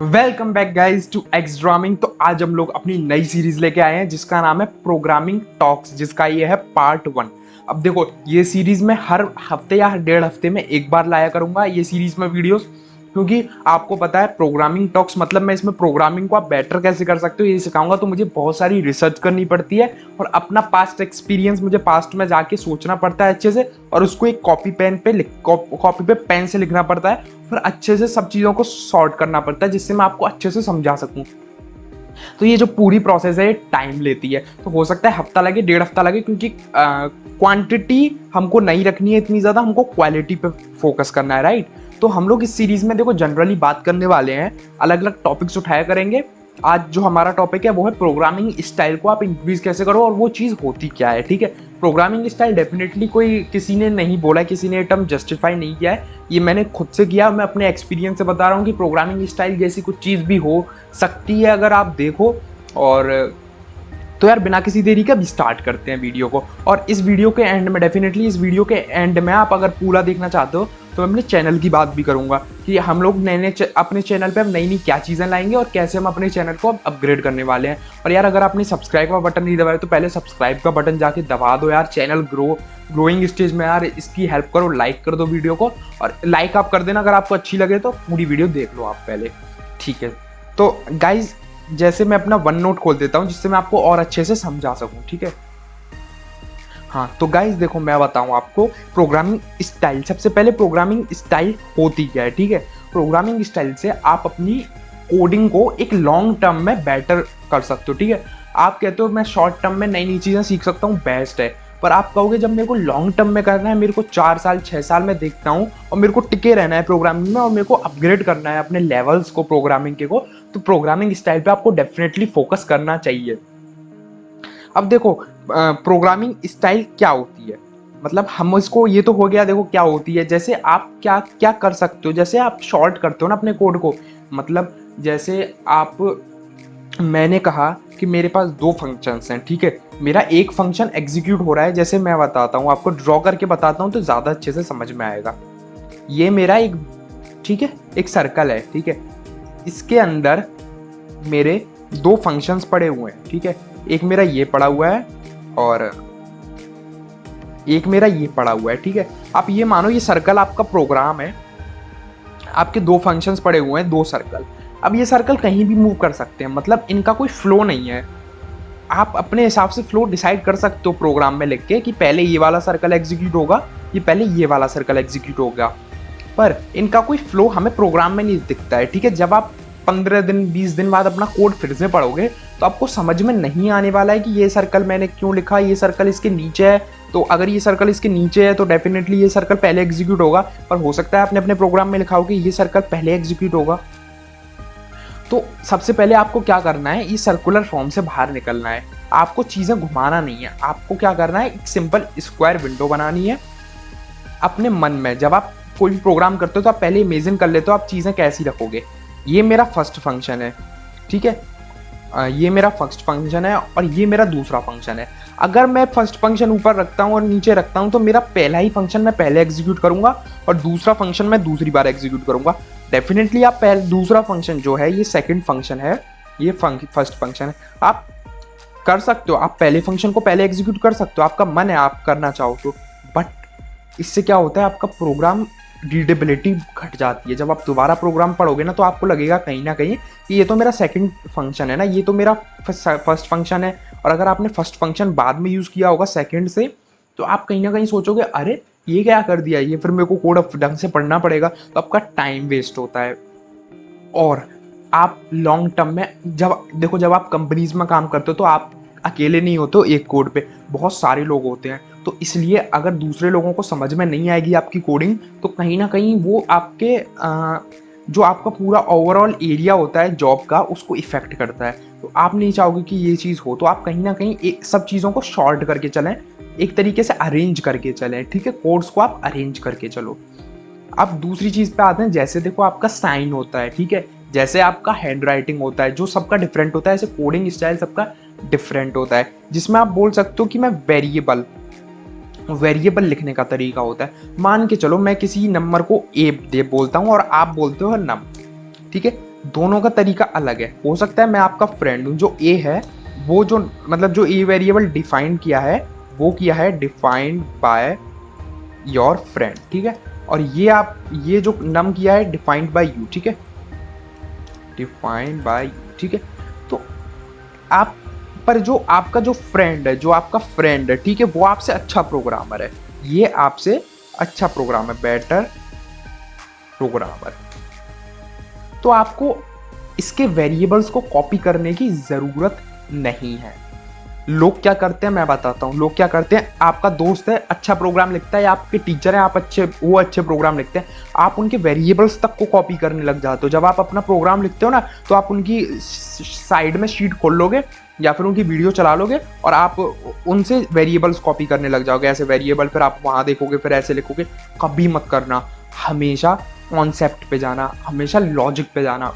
Welcome back guys to X dramming. तो आज हम लोग अपनी नई सीरीज लेके आए हैं जिसका नाम है प्रोग्रामिंग टॉक्स, जिसका ये है पार्ट 1। अब देखो, ये सीरीज में हर हफ्ते या हर डेढ़ हफ्ते में एक बार लाया करूंगा ये सीरीज में वीडियोस, क्योंकि आपको पता है प्रोग्रामिंग टॉक्स मतलब मैं इसमें प्रोग्रामिंग को आप बेटर कैसे कर सकते हो ये सिखाऊंगा। तो मुझे बहुत सारी रिसर्च करनी पड़ती है और अपना पास्ट एक्सपीरियंस मुझे पास्ट में जाके सोचना पड़ता है अच्छे से, और उसको एक कॉपी पे पेन से लिखना पड़ता है, फिर अच्छे से सब चीज़ों को सॉर्ट करना पड़ता है जिससे मैं आपको अच्छे से समझा सकूं। तो ये जो पूरी प्रोसेस है ये टाइम लेती है, तो हो सकता है हफ्ता लगे, डेढ़ हफ्ता लगे, क्योंकि क्वांटिटी हमको नहीं रखनी है इतनी ज़्यादा, हमको क्वालिटी पे फोकस करना है, राइट। तो हम लोग इस सीरीज में देखो जनरली बात करने वाले हैं, अलग अलग टॉपिक्स उठाया करेंगे। आज जो हमारा टॉपिक है वो है प्रोग्रामिंग स्टाइल को आप इंक्रीज कैसे करो और वो चीज़ होती क्या है, ठीक है। प्रोग्रामिंग स्टाइल डेफिनेटली कोई किसी ने नहीं बोला, किसी ने टर्म जस्टिफाई नहीं किया है, ये मैंने खुद से किया। मैं अपने एक्सपीरियंस से बता रहा हूँ कि प्रोग्रामिंग स्टाइल जैसी कुछ चीज़ भी हो सकती है अगर आप देखो। और तो यार बिना किसी देरी के अब स्टार्ट करते हैं वीडियो को। और इस वीडियो के एंड में डेफिनेटली इस वीडियो के एंड में आप अगर पूरा देखना चाहते हो तो मैं अपने चैनल की बात भी करूंगा कि हम लोग अपने चैनल पे अब नई नई क्या चीज़ें लाएंगे और कैसे हम अपने चैनल को अब अपग्रेड करने वाले हैं। और यार अगर आपने सब्सक्राइब का बटन नहीं दबाया तो पहले सब्सक्राइब का बटन जाके दबा दो यार। चैनल ग्रोइंग स्टेज में यार इसकी हेल्प करो, लाइक कर दो वीडियो को। और लाइक आप कर देना अगर आपको अच्छी लगे तो, पूरी वीडियो देख लो आप पहले, ठीक है। तो गाइज जैसे मैं अपना वन नोट खोल देता हूँ जिससे मैं आपको और अच्छे से समझा सकूँ, ठीक है। हाँ तो गाइज देखो मैं बताऊँ आपको प्रोग्रामिंग स्टाइल। सबसे पहले प्रोग्रामिंग स्टाइल होती क्या है, ठीक है। प्रोग्रामिंग स्टाइल से आप अपनी कोडिंग को एक लॉन्ग टर्म में बेटर कर सकते हो, ठीक है। आप कहते हो मैं शॉर्ट टर्म में नई नई चीज़ें सीख सकता हूँ, बेस्ट है। पर आप कहोगे जब मेरे को लॉन्ग टर्म में करना है, मेरे को 4 साल 6 साल में देखता हूँ और मेरे को टिके रहना है प्रोग्रामिंग में और मेरे को अपग्रेड करना है अपने लेवल्स को प्रोग्रामिंग के को, तो प्रोग्रामिंग स्टाइल पे आपको डेफिनेटली फोकस करना चाहिए। अब देखो प्रोग्रामिंग स्टाइल क्या होती है, मतलब हम इसको, ये तो हो गया देखो क्या होती है। जैसे आप क्या क्या कर सकते हो, जैसे आप शॉर्ट करते हो ना अपने कोड को, मतलब जैसे आप, मैंने कहा कि मेरे पास 2 फंक्शंस हैं, ठीक है। मेरा एक फंक्शन एग्जीक्यूट हो रहा है, जैसे मैं बताता हूँ आपको, ड्रॉ करके बताता हूँ तो ज़्यादा अच्छे से समझ में आएगा। ये मेरा एक, ठीक है, एक सर्कल है, ठीक है। इसके अंदर मेरे 2 फंक्शंस पड़े हुए हैं, ठीक है। एक मेरा ये पड़ा हुआ है और एक मेरा ये पड़ा हुआ है, ठीक है। आप ये मानो ये सर्कल आपका प्रोग्राम है, आपके 2 फंक्शंस पड़े हुए हैं, 2 सर्कल। अब ये सर्कल कहीं भी मूव कर सकते हैं, मतलब इनका कोई फ्लो नहीं है। आप अपने हिसाब से फ्लो डिसाइड कर सकते हो प्रोग्राम में लिख के कि पहले ये वाला सर्कल एग्जीक्यूट होगा, ये पहले ये वाला सर्कल एग्जीक्यूट होगा। पर इनका कोई फ्लो हमें प्रोग्राम में नहीं दिखता है, ठीक है। जब आप 15 दिन 20 दिन बाद अपना कोड फिर से पढ़ोगे तो आपको समझ में नहीं आने वाला है कि ये सर्कल मैंने क्यों लिखा, ये सर्कल इसके नीचे है, तो अगर ये सर्कल इसके नीचे है तो डेफिनेटली ये सर्कल पहले एग्जीक्यूट होगा। पर हो सकता है आपने अपने प्रोग्राम में लिखा हो कि ये सर्कल पहले एग्जीक्यूट होगा। तो सबसे पहले आपको क्या करना है, इस सर्कुलर फॉर्म से बाहर निकलना है। आपको चीज़ें घुमाना नहीं है, आपको क्या करना है, एक सिंपल स्क्वायर विंडो बनानी है अपने मन में। जब आप कोई भी प्रोग्राम करते हो तो आप पहले इमेजिन कर लेते हो आप चीज़ें कैसी रखोगे। ये मेरा फर्स्ट फंक्शन है, ठीक है। ये मेरा फर्स्ट फंक्शन है और ये मेरा दूसरा फंक्शन है। अगर मैं फर्स्ट फंक्शन ऊपर रखता हूँ और नीचे रखता हूँ तो मेरा पहला ही फंक्शन मैं पहले एग्जीक्यूट करूंगा और दूसरा फंक्शन मैं दूसरी बार एग्जीक्यूट करूंगा। डेफिनेटली आप दूसरा फंक्शन जो है ये सेकंड फंक्शन है, ये फर्स्ट फंक्शन है। आप कर सकते हो, आप पहले फंक्शन को पहले एग्जीक्यूट कर सकते हो, आपका मन है आप करना चाहो तो। बट इससे क्या होता है, आपका प्रोग्राम रीडेबिलिटी घट जाती है। जब आप दोबारा प्रोग्राम पढ़ोगे ना तो आपको लगेगा कहीं ना कहीं कि ये तो मेरा सेकंड फंक्शन है ना, ये तो मेरा फर्स्ट फंक्शन है। और अगर आपने फर्स्ट फंक्शन बाद में यूज़ किया होगा सेकंड से, तो आप कहीं ना कहीं सोचोगे अरे ये क्या कर दिया, ये फिर मेरे को कोड ढंग से पढ़ना पड़ेगा, तो आपका टाइम वेस्ट होता है। और आप लॉन्ग टर्म में जब देखो, जब आप कंपनीज में काम करते हो तो आप अकेले नहीं होते हो एक कोड पे, बहुत सारे लोग होते हैं। तो इसलिए अगर दूसरे लोगों को समझ में नहीं आएगी आपकी कोडिंग तो कहीं ना कहीं वो आपके जो आपका पूरा ओवरऑल एरिया होता है जॉब का उसको इफेक्ट करता है। तो आप नहीं चाहोगे कि ये चीज़ हो, तो आप कहीं ना कहीं एक सब चीज़ों को शॉर्ट करके चलें, एक तरीके से अरेंज करके चलें, ठीक है। कोड्स को आप अरेंज करके चलो। अब दूसरी चीज़ पे आते हैं, जैसे देखो आपका साइन होता है, ठीक है, जैसे आपका हैंड राइटिंग होता है जो सबका डिफरेंट होता है, ऐसे कोडिंग स्टाइल सबका डिफरेंट होता है, जिसमें आप बोल सकते हो कि मैं वेरिएबल लिखने का तरीका होता है। मान के चलो मैं किसी नंबर को ए दे बोलता हूँ और आप बोलते हो नम, ठीक है। दोनों का तरीका अलग है। हो सकता है मैं आपका फ्रेंड हूँ, जो ए है वो जो मतलब जो ए वेरिएबल डिफाइन किया है वो किया है डिफाइंड बाय योर फ्रेंड, ठीक है। और ये जो नम किया है डिफाइंड बाय यू, ठीक है, डिफाइंड बाय यू, ठीक है। तो आप पर जो आपका जो फ्रेंड है, जो आपका फ्रेंड है, ठीक है, वो आपसे अच्छा प्रोग्रामर है, ये आपसे अच्छा प्रोग्राम है, बेटर प्रोग्रामर। तो आपको इसके वेरिएबल्स को कॉपी करने की ज़रूरत नहीं है। लोग क्या करते हैं मैं बताता हूँ। लोग क्या करते हैं, आपका दोस्त है अच्छा प्रोग्राम लिखता है, या आपके टीचर हैं आप वो अच्छे प्रोग्राम लिखते हैं, आप उनके वेरिएबल्स तक को कॉपी करने लग जाते हो। जब आप अपना प्रोग्राम लिखते हो ना, तो आप उनकी साइड में शीट खोल लोगे या फिर उनकी वीडियो चला लोगे और आप उनसे वेरिएबल्स कॉपी करने लग जाओगे, ऐसे वेरिएबल, फिर आप वहाँ देखोगे, फिर ऐसे लिखोगे। कभी मत करना, हमेशा कॉन्सेप्ट पे जाना, हमेशा लॉजिक पे जाना।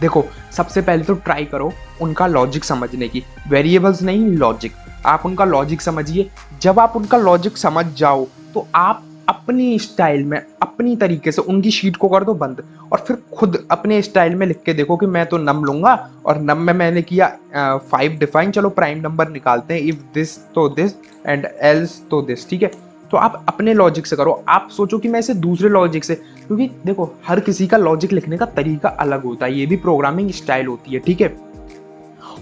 देखो सबसे पहले तो ट्राई करो उनका लॉजिक समझने की, वेरिएबल्स नहीं लॉजिक। आप उनका लॉजिक समझिए। जब आप उनका लॉजिक समझ जाओ तो आप अपनी स्टाइल में अपनी तरीके से उनकी शीट को कर दो बंद, और फिर खुद अपने स्टाइल में लिख के देखो कि मैं तो नम लूंगा, और नम में मैंने किया 5 डिफाइन, चलो प्राइम नंबर निकालते हैं, इफ दिस तो दिस एंड एल्स तो दिस, ठीक है। तो आप अपने लॉजिक से करो, आप सोचो कि मैं इसे दूसरे लॉजिक से, क्योंकि देखो हर किसी का लॉजिक लिखने का तरीका अलग होता है, ये भी प्रोग्रामिंग स्टाइल होती है, ठीक है।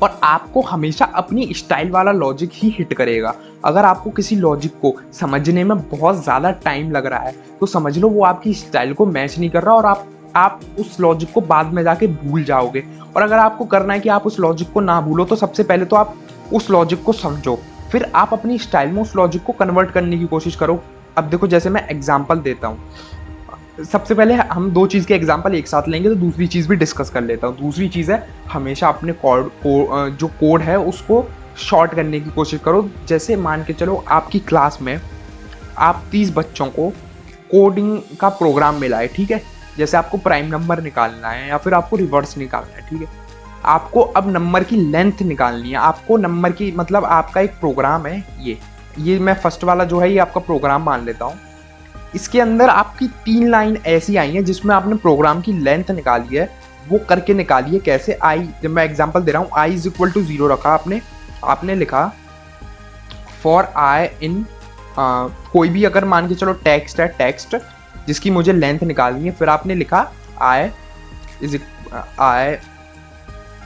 और आपको हमेशा अपनी स्टाइल वाला लॉजिक ही हिट करेगा। अगर आपको किसी लॉजिक को समझने में बहुत ज़्यादा टाइम लग रहा है तो समझ लो वो आपकी स्टाइल को मैच नहीं कर रहा, और आप उस लॉजिक को बाद में जाके भूल जाओगे। और अगर आपको करना है कि आप उस लॉजिक को ना भूलो, तो सबसे पहले तो आप उस लॉजिक को समझो, फिर आप अपनी स्टाइल में उस लॉजिक को कन्वर्ट करने की कोशिश करो। अब देखो जैसे मैं एग्जाम्पल देता हूँ, सबसे पहले हम 2 चीज़ के एग्जाम्पल एक साथ लेंगे, तो दूसरी चीज़ भी डिस्कस कर लेता हूँ। दूसरी चीज़ है, हमेशा अपने जो कोड है उसको शॉर्ट करने की कोशिश करो। जैसे मान के चलो आपकी क्लास में आप 30 बच्चों को कोडिंग का प्रोग्राम मिला है, ठीक है। जैसे आपको प्राइम नंबर निकालना है या फिर आपको रिवर्स निकालना है, ठीक है। आपको अब नंबर की लेंथ निकालनी है, आपको नंबर की मतलब आपका एक प्रोग्राम है, ये मैं फर्स्ट वाला जो है ये आपका प्रोग्राम मान लेता हूँ। इसके अंदर आपकी 3 लाइन ऐसी आई हैं जिसमें आपने प्रोग्राम की लेंथ निकाली है। वो करके निकाली है कैसे, जब मैं एग्जांपल दे रहा हूँ, i इज इक्वल टू 0 रखा आपने लिखा फॉर i इन कोई भी, अगर मान के चलो टेक्स्ट है, टेक्स्ट जिसकी मुझे लेंथ निकालनी है, फिर आपने लिखा i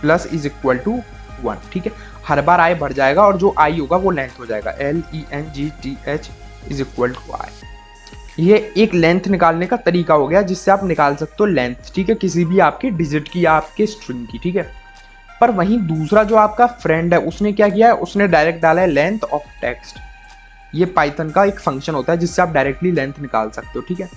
plus is equal to 1, ठीक है। हर बार i बढ़ जाएगा और जो i होगा वो लेंथ हो जाएगा, LENGTH is equal to i। ये एक लेंथ निकालने का तरीका हो गया जिससे आप निकाल सकते हो लेंथ, ठीक है, किसी भी आपके डिजिट की या आपके स्ट्रिंग की, ठीक है। पर वहीं दूसरा जो आपका फ्रेंड है उसने क्या किया है, उसने डायरेक्ट डाला है लेंथ ऑफ टेक्स्ट। ये पाइथन का एक फंक्शन होता है जिससे आप डायरेक्टली लेंथ निकाल सकते हो, ठीक है।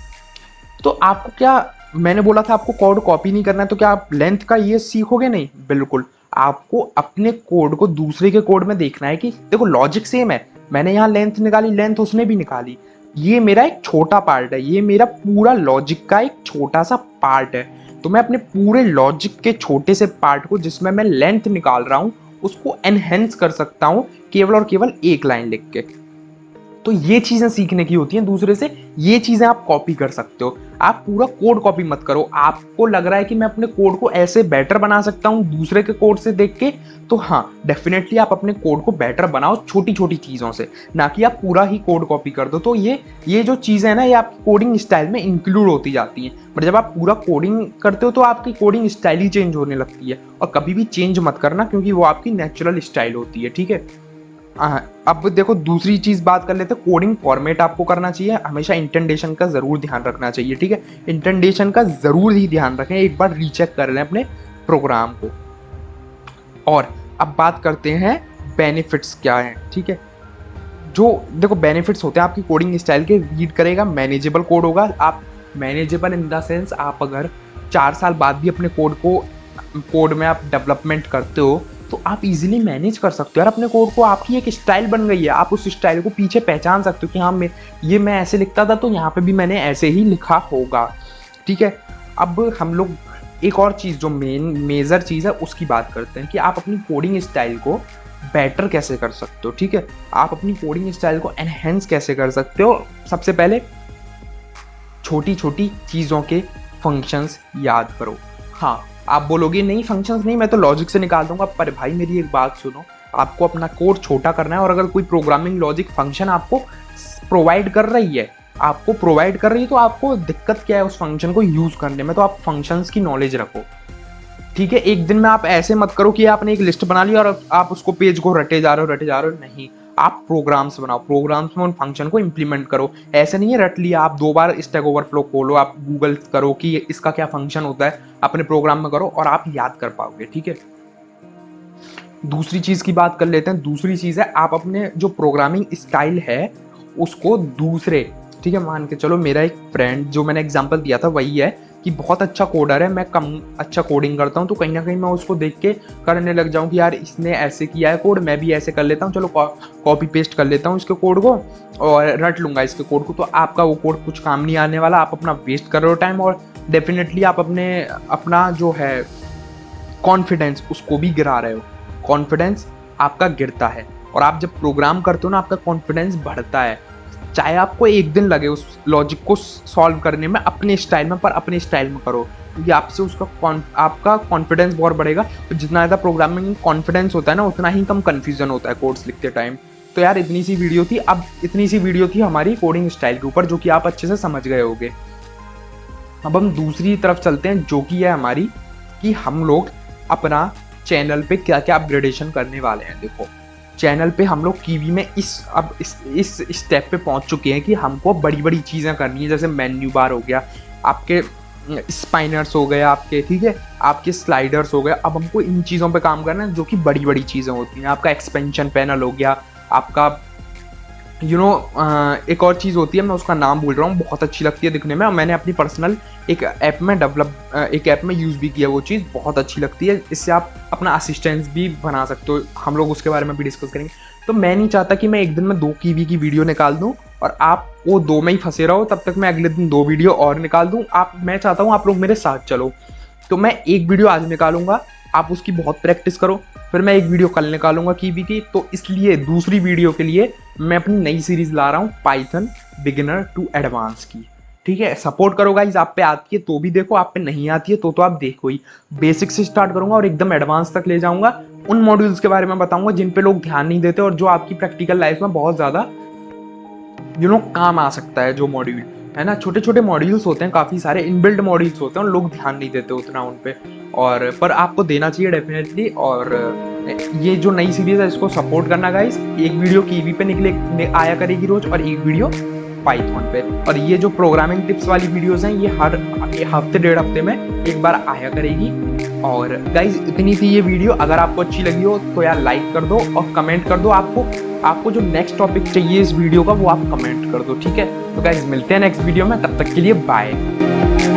तो आपको क्या, मैंने बोला था आपको कोड कॉपी नहीं करना है, तो क्या आप लेंथ का ये सीखोगे? नहीं, बिल्कुल। आपको अपने कोड को दूसरे के कोड में देखना है कि देखो लॉजिक सेम है, मैंने यहाँ लेंथ निकाली, लेंथ उसने भी निकाली, ये मेरा एक छोटा पार्ट है, ये मेरा पूरा लॉजिक का एक छोटा सा पार्ट है। तो मैं अपने पूरे लॉजिक के छोटे से पार्ट को जिसमें मैं लेंथ निकाल रहा हूँ उसको एनहेंस कर सकता हूँ केवल और केवल एक लाइन लिख के। तो ये चीजें सीखने की होती हैं दूसरे से, ये चीजें आप कॉपी कर सकते हो। आप पूरा कोड कॉपी मत करो। आपको लग रहा है कि मैं अपने कोड को ऐसे बेटर बना सकता हूँ दूसरे के कोड से देख के, तो हाँ डेफिनेटली आप अपने कोड को बेटर बनाओ छोटी छोटी चीज़ों से, ना कि आप पूरा ही कोड कॉपी कर दो। तो ये जो चीज़ें हैं ना, ये आपकी कोडिंग स्टाइल में इंक्लूड होती जाती हैं। बट जब आप पूरा कोडिंग करते हो तो आपकी कोडिंग स्टाइल ही चेंज होने लगती है, और कभी भी चेंज मत करना क्योंकि वो आपकी नेचुरल स्टाइल होती है, ठीक है। अब देखो दूसरी चीज बात कर लेते हैं, कोडिंग फॉर्मेट आपको करना चाहिए, हमेशा इंटेंडेशन का जरूर ध्यान रखना चाहिए, ठीक है। इंटेंडेशन का जरूर ही ध्यान रखें, एक बार रीचेक कर लें अपने प्रोग्राम को। और अब बात करते हैं बेनिफिट्स क्या हैं, ठीक है। जो देखो बेनिफिट्स होते हैं आपकी कोडिंग स्टाइल के, रीड करेगा, मैनेजेबल कोड होगा। आप मैनेजेबल इन द सेंस, आप अगर 4 साल बाद भी अपने कोड में आप डेवलपमेंट करते हो तो आप इजीली मैनेज कर सकते हो यार अपने कोड को। आपकी एक स्टाइल बन गई है, आप उस स्टाइल को पीछे पहचान सकते हो कि हाँ मैं ऐसे लिखता था तो यहाँ पे भी मैंने ऐसे ही लिखा होगा, ठीक है। अब हम लोग एक और चीज़ जो मेजर चीज़ है उसकी बात करते हैं कि आप अपनी कोडिंग स्टाइल को बेटर कैसे कर सकते हो, ठीक है। आप अपनी कोडिंग स्टाइल को एनहेंस कैसे कर सकते हो। सबसे पहले छोटी छोटी चीज़ों के फंक्शंस याद करो। हाँ, आप बोलोगे नहीं फंक्शंस नहीं, मैं तो लॉजिक से निकाल दूंगा। पर भाई मेरी एक बात सुनो, आपको अपना कोड छोटा करना है, और अगर कोई प्रोग्रामिंग लॉजिक फंक्शन आपको प्रोवाइड कर रही है, तो आपको दिक्कत क्या है उस फंक्शन को यूज करने में? तो आप फंक्शंस की नॉलेज रखो, ठीक है। एक दिन में आप ऐसे मत करो कि आपने एक लिस्ट बना ली और आप उसको पेज को रटे जा रहे हो, नहीं। आप प्रोग्राम्स बनाओ, प्रोग्राम्स में उन फंक्शन को इंप्लीमेंट करो। ऐसे नहीं है रट लिया, आप 2 बार स्टैक ओवरफ्लो खोलो, आप गूगल करो कि इसका क्या फंक्शन होता है, अपने प्रोग्राम में करो और आप याद कर पाओगे, ठीक है। दूसरी चीज की बात कर लेते हैं। दूसरी चीज है, आप अपने जो प्रोग्रामिंग स्टाइल है उसको दूसरे, ठीक है, मान के चलो मेरा एक फ्रेंड जो मैंने एग्जांपल दिया था वही है कि बहुत अच्छा कोडर है, मैं कम अच्छा कोडिंग करता हूँ, तो कहीं ना कहीं मैं उसको देख के करने लग जाऊँ कि यार इसने ऐसे किया है कोड, मैं भी ऐसे कर लेता हूँ, चलो कॉपी पेस्ट कर लेता हूँ इसके कोड को और रट लूंगा इसके कोड को। तो आपका वो कोड कुछ काम नहीं आने वाला, आप अपना वेस्ट कर रहे हो टाइम, और डेफिनेटली आप अपना जो है कॉन्फिडेंस उसको भी गिरा रहे हो। कॉन्फिडेंस आपका गिरता है, और आप जब प्रोग्राम करते हो ना आपका कॉन्फिडेंस बढ़ता है। चाहे आपको एक दिन लगे उस लॉजिक को सॉल्व करने में अपने स्टाइल में, पर अपने स्टाइल में करो, क्योंकि आपसे आपका कॉन्फिडेंस बहुत बढ़ेगा। तो जितना ज़्यादा प्रोग्रामिंग में कॉन्फिडेंस होता है ना, उतना ही कम कन्फ्यूजन होता है कोड्स लिखते टाइम। तो यार इतनी सी वीडियो थी, अब इतनी सी वीडियो थी हमारी कोडिंग स्टाइल के ऊपर, जो कि आप अच्छे से समझ गए होगे। अब हम दूसरी तरफ चलते हैं, जो कि है हमारी कि हम लोग अपना चैनल पे क्या क्या अपग्रेडेशन करने वाले हैं। देखो चैनल पे हम लोग कीवी में इस स्टेप पे पहुंच चुके हैं कि हमको बड़ी बड़ी चीज़ें करनी है, जैसे मेन्यू बार हो गया, आपके स्पाइनर्स हो गए आपके, ठीक है, आपके स्लाइडर्स हो गए। अब हमको इन चीज़ों पे काम करना है जो कि बड़ी बड़ी चीज़ें होती हैं। आपका एक्सपेंशन पैनल हो गया, आपका एक और चीज़ होती है, मैं उसका नाम भूल रहा हूँ, बहुत अच्छी लगती है दिखने में, और मैंने अपनी पर्सनल एक ऐप में यूज़ भी किया, वो चीज़ बहुत अच्छी लगती है। इससे आप अपना असिस्टेंस भी बना सकते हो, हम लोग उसके बारे में भी डिस्कस करेंगे। तो मैं नहीं चाहता कि मैं एक दिन में 2 कीवी की वीडियो निकाल दूँ और आप वो 2 में ही फंसे रहो, तब तक मैं अगले दिन 2 वीडियो और निकाल दूँ। मैं चाहता हूँ आप लोग मेरे साथ चलो। तो मैं एक वीडियो आज निकालूंगा, आप उसकी बहुत प्रैक्टिस करो, फिर मैं एक वीडियो कल निकालूंगा कीवी की। तो इसलिए दूसरी वीडियो के लिए मैं अपनी नई सीरीज ला रहा हूँ, पाइथन बिगिनर टू एडवांस की, ठीक है। सपोर्ट करो गाइस, आप पे आती है तो भी देखो, आप पे नहीं आती है तो आप देखो ही। बेसिक से स्टार्ट करूंगा और एकदम एडवांस तक ले जाऊंगा। उन मॉड्यूल्स के बारे में बताऊंगा जिन पे लोग ध्यान नहीं देते और जो आपकी प्रैक्टिकल लाइफ में बहुत ज़्यादा काम आ सकता है। जो मॉड्यूल है ना, छोटे छोटे मॉड्यूल्स होते हैं, काफ़ी सारे इनबिल्ड मॉड्यूल्स होते हैं, और लोग ध्यान नहीं देते उतना उन पे, और पर आपको देना चाहिए डेफिनेटली। और ये जो नई सीरीज है इसको सपोर्ट करना गाइस। एक वीडियो कीवी पे आया करेगी रोज, और एक वीडियो पाइथन पे। और ये जो प्रोग्रामिंग टिप्स वाली वीडियोस हैं ये हर हफ्ते 1.5 हफ्ते में एक बार आया करेगी। और गाइज इतनी थी ये वीडियो, अगर आपको अच्छी लगी हो तो यार लाइक कर दो और कमेंट कर दो। आपको जो नेक्स्ट टॉपिक चाहिए इस वीडियो का वो आप कमेंट कर दो, ठीक है। तो गाइज मिलते हैं नेक्स्ट वीडियो में, तब तक के लिए बाय।